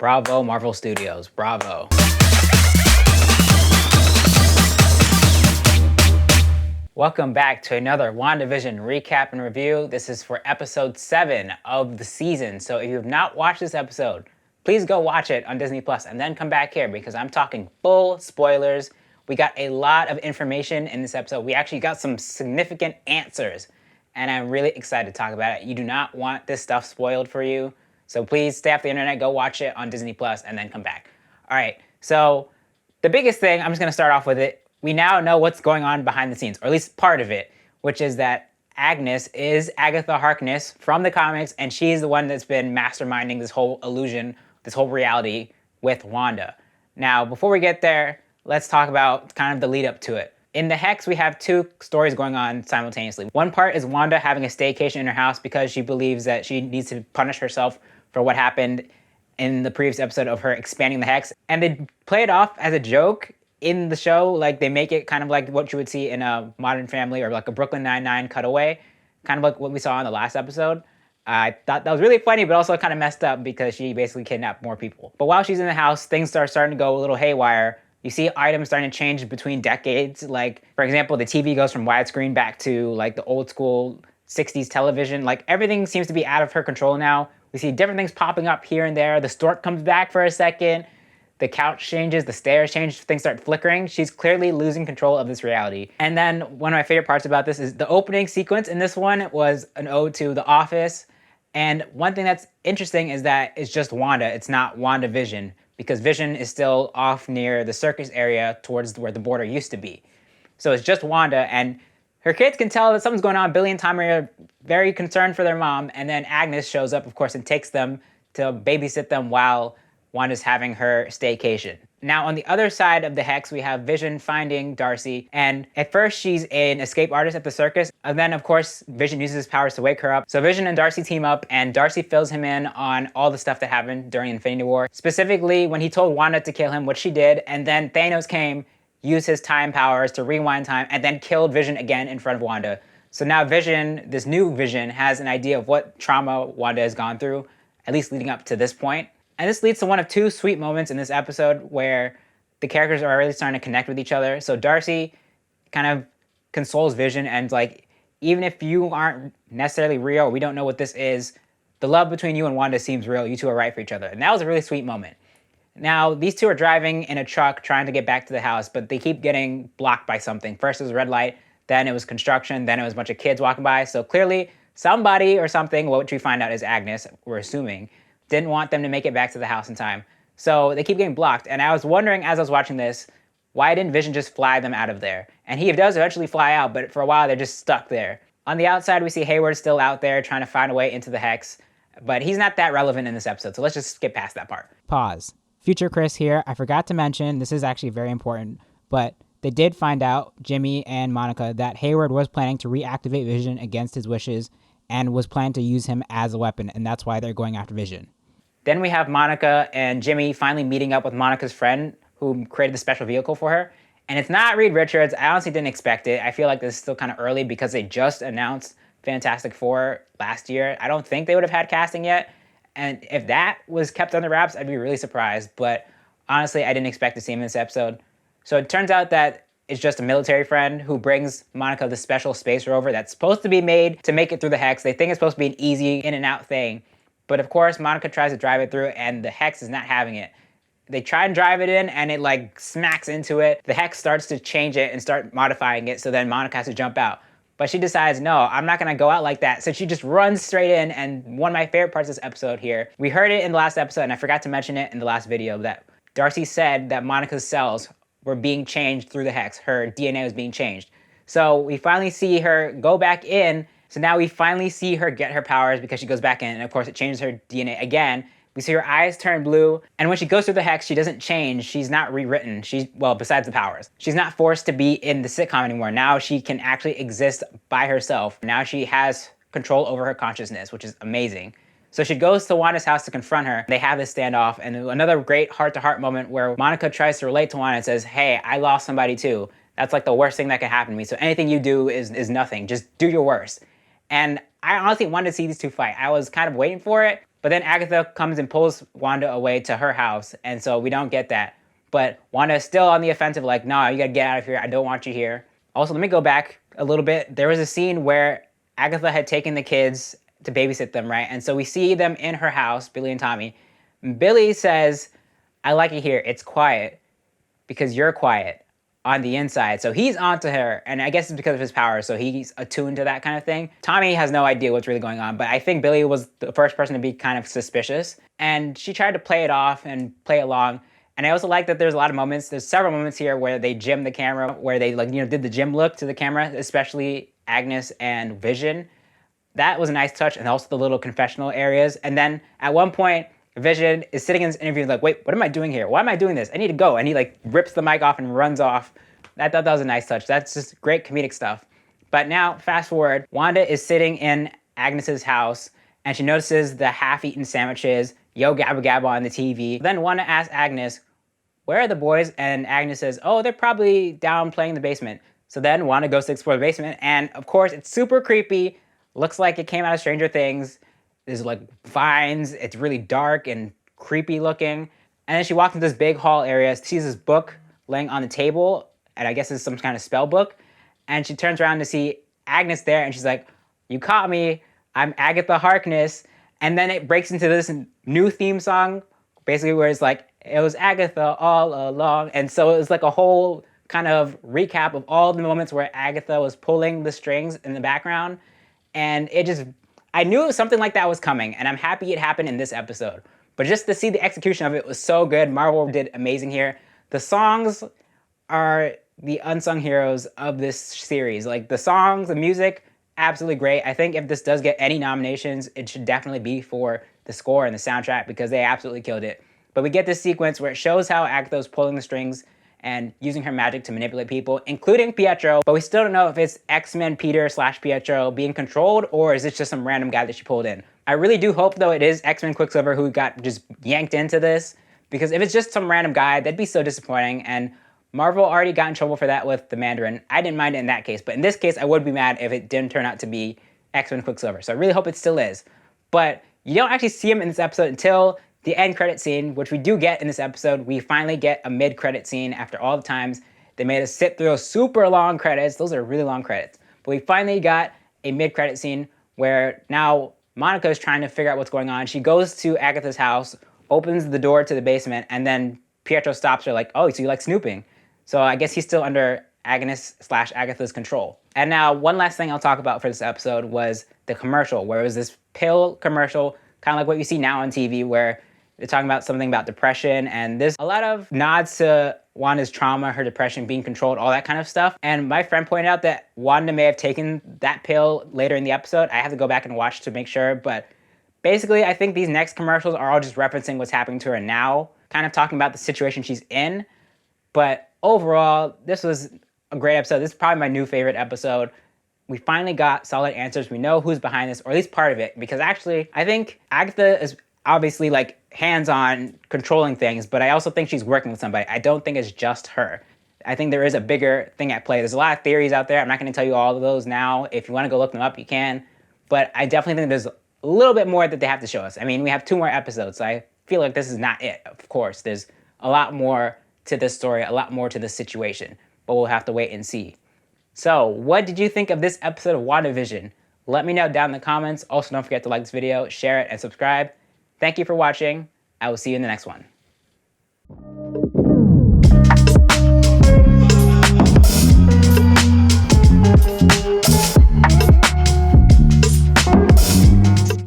Bravo, Marvel Studios, bravo. Welcome back to another WandaVision recap and review. This is for episode 7 of the season. So if you have not watched this episode, please go watch it on Disney Plus and then come back here because I'm talking full spoilers. We got a lot of information in this episode. We actually got some significant answers and I'm really excited to talk about it. You do not want this stuff spoiled for you. So please stay off the internet, go watch it on Disney Plus and then come back. All right, so the biggest thing, I'm just gonna start off with it. We now know what's going on behind the scenes, or at least part of it, which is that Agnes is Agatha Harkness from the comics, and she's the one that's been masterminding this whole illusion, this whole reality with Wanda. Now, before we get there, let's talk about kind of the lead up to it. In the Hex, we have two stories going on simultaneously. One part is Wanda having a staycation in her house because she believes that she needs to punish herself for what happened in the previous episode of her expanding the Hex. And they play it off as a joke in the show. Like, they make it kind of like what you would see in a Modern Family or like a Brooklyn Nine-Nine cutaway, kind of like what we saw in the last episode. I thought that was really funny, but also kind of messed up because she basically kidnapped more people. But while she's in the house, things start starting to go a little haywire. You see items starting to change between decades. Like, for example, the TV goes from widescreen back to like the old school 60s television. Like, everything seems to be out of her control now. We see different things popping up here and there. The stork comes back for a second. The couch changes, the stairs change, things start flickering. She's clearly losing control of this reality. And then one of my favorite parts about this is the opening sequence in this one was an ode to The Office. And one thing that's interesting is that it's just Wanda. It's not WandaVision, because Vision is still off near the circus area towards where the border used to be. So it's just Wanda, and her kids can tell that something's going on. Billy and Tommy are very concerned for their mom, and then Agnes shows up, of course, and takes them to babysit them while Wanda's having her staycation. Now, on the other side of the Hex, we have Vision finding Darcy, and at first she's an escape artist at the circus, and then, of course, Vision uses his powers to wake her up. So Vision and Darcy team up, and Darcy fills him in on all the stuff that happened during Infinity War, specifically when he told Wanda to kill him, which she did, and then Thanos came, used his time powers to rewind time, and then killed Vision again in front of Wanda. So now Vision, this new Vision, has an idea of what trauma Wanda has gone through, at least leading up to this point. And this leads to one of two sweet moments in this episode where the characters are really starting to connect with each other. So Darcy kind of consoles Vision and like, even if you aren't necessarily real, we don't know what this is, the love between you and Wanda seems real. You two are right for each other. And that was a really sweet moment. Now, these two are driving in a truck trying to get back to the house, but they keep getting blocked by something. First it was a red light, then it was construction, then it was a bunch of kids walking by. So clearly somebody or something, what we find out is Agnes, we're assuming, didn't want them to make it back to the house in time. So they keep getting blocked. And I was wondering as I was watching this, why didn't Vision just fly them out of there? And he does eventually fly out, but for a while they're just stuck there. On the outside, we see Hayward still out there trying to find a way into the Hex, but he's not that relevant in this episode. So let's just skip past that part. Pause. Future Chris here. I forgot to mention, this is actually very important, but they did find out, Jimmy and Monica, that Hayward was planning to reactivate Vision against his wishes and was planning to use him as a weapon, and that's why they're going after Vision. Then we have Monica and Jimmy finally meeting up with Monica's friend who created the special vehicle for her. And it's not Reed Richards. I honestly didn't expect it. I feel like this is still kind of early because they just announced Fantastic Four last year. I don't think they would have had casting yet. And if that was kept under wraps, I'd be really surprised. But honestly, I didn't expect to see him in this episode. So it turns out that it's just a military friend who brings Monica the special space rover that's supposed to be made to make it through the Hex. They think it's supposed to be an easy in and out thing. But of course, Monica tries to drive it through and the Hex is not having it. They try and drive it in and it like smacks into it. The Hex starts to change it and start modifying it. So then Monica has to jump out. But she decides, no, I'm not gonna go out like that. So she just runs straight in. And one of my favorite parts of this episode here, we heard it in the last episode and I forgot to mention it in the last video, that Darcy said that Monica's cells were being changed through the Hex. Her DNA was being changed. So we finally see her go back in. So now we finally see her get her powers because she goes back in, and of course it changes her DNA again. We see her eyes turn blue, and when she goes through the Hex, she doesn't change. She's not rewritten. Well, besides the powers. She's not forced to be in the sitcom anymore. Now she can actually exist by herself. Now she has control over her consciousness, which is amazing. So she goes to Wanda's house to confront her. They have this standoff, and another great heart-to-heart moment where Monica tries to relate to Wanda and says, hey, I lost somebody too. That's like the worst thing that can happen to me. So anything you do is nothing. Just do your worst. And I honestly wanted to see these two fight. I was kind of waiting for it, But then Agatha comes and pulls Wanda away to her house, and so we don't get that. But Wanda is still on the offensive, like, no, you gotta get out of here. I don't want you here. Also, let me go back a little bit. There was a scene where Agatha had taken the kids to babysit them, right? And so we see them in her house, Billy and Tommy. Billy says, I like it here. It's quiet because you're quiet on the inside. So he's onto her, and I guess it's because of his power, so he's attuned to that kind of thing. Tommy has no idea what's really going on, but I think Billy was the first person to be kind of suspicious, and she tried to play it off and play along. And I also like that there's a lot of moments, there's several moments here where they gym the camera, where they did the gym look to the camera, especially Agnes and Vision. That was a nice touch, and also the little confessional areas. And then at one point, Vision is sitting in this interview like, wait, what am I doing here? Why am I doing this? I need to go. And he rips the mic off and runs off. I thought that was a nice touch. That's just great comedic stuff. But now, fast forward, Wanda is sitting in Agnes's house, and she notices the half-eaten sandwiches, Yo Gabba Gabba on the TV. Then Wanda asks Agnes, where are the boys? And Agnes says, oh, they're probably down playing in the basement. So then Wanda goes to explore the basement, and of course, it's super creepy. Looks like it came out of Stranger Things. There's vines, it's really dark and creepy looking. And then she walks into this big hall area, sees this book laying on the table, and I guess it's some kind of spell book. And she turns around to see Agnes there, and she's like, you caught me, I'm Agatha Harkness. And then it breaks into this new theme song, basically where it's like, it was Agatha all along. And so it was like a whole kind of recap of all the moments where Agatha was pulling the strings in the background. And I knew something like that was coming, and I'm happy it happened in this episode. But just to see the execution of it was so good. Marvel did amazing here. The songs are the unsung heroes of this series. The songs, the music, absolutely great. I think if this does get any nominations, it should definitely be for the score and the soundtrack because they absolutely killed it. But we get this sequence where it shows how Agatha's pulling the strings and using her magic to manipulate people, including Pietro. But we still don't know if it's X-Men Peter / Pietro being controlled, or is it just some random guy that she pulled in. I really do hope, though, it is X-Men Quicksilver who got just yanked into this, because if it's just some random guy, that'd be so disappointing, and Marvel already got in trouble for that with the Mandarin. I didn't mind it in that case, but in this case, I would be mad if it didn't turn out to be X-Men Quicksilver. So I really hope it still is. But you don't actually see him in this episode until the end credit scene, which we do get in this episode. We finally get a mid-credit scene after all the times they made us sit through those super long credits. Those are really long credits. But we finally got a mid-credit scene where now Monica is trying to figure out what's going on. She goes to Agatha's house, opens the door to the basement, and then Pietro stops her like, oh, so you like snooping. So I guess he's still under Agnes / Agatha's control. And now one last thing I'll talk about for this episode was the commercial, where it was this pill commercial, kind of like what you see now on TV, where they're talking about something about depression, and there's a lot of nods to Wanda's trauma, her depression, being controlled, all that kind of stuff. And my friend pointed out that Wanda may have taken that pill later in the episode. I have to go back and watch to make sure, but basically I think these next commercials are all just referencing what's happening to her now, kind of talking about the situation she's in. But overall, this was a great episode. This is probably my new favorite episode. We finally got solid answers. We know who's behind this, or at least part of it, because actually I think Agatha is obviously hands-on controlling things, but I also think she's working with somebody. I don't think it's just her. I think there is a bigger thing at play. There's a lot of theories out there. I'm not going to tell you all of those now. If you want to go look them up, you can. But I definitely think there's a little bit more that they have to show us. I mean, we have 2 more episodes, so I feel like this is not it. Of course, there's a lot more to this story, a lot more to this situation, but we'll have to wait and see. So, what did you think of this episode of WandaVision? Let me know down in the comments. Also, don't forget to like this video, share it, and subscribe. Thank you for watching. I will see you in the next one.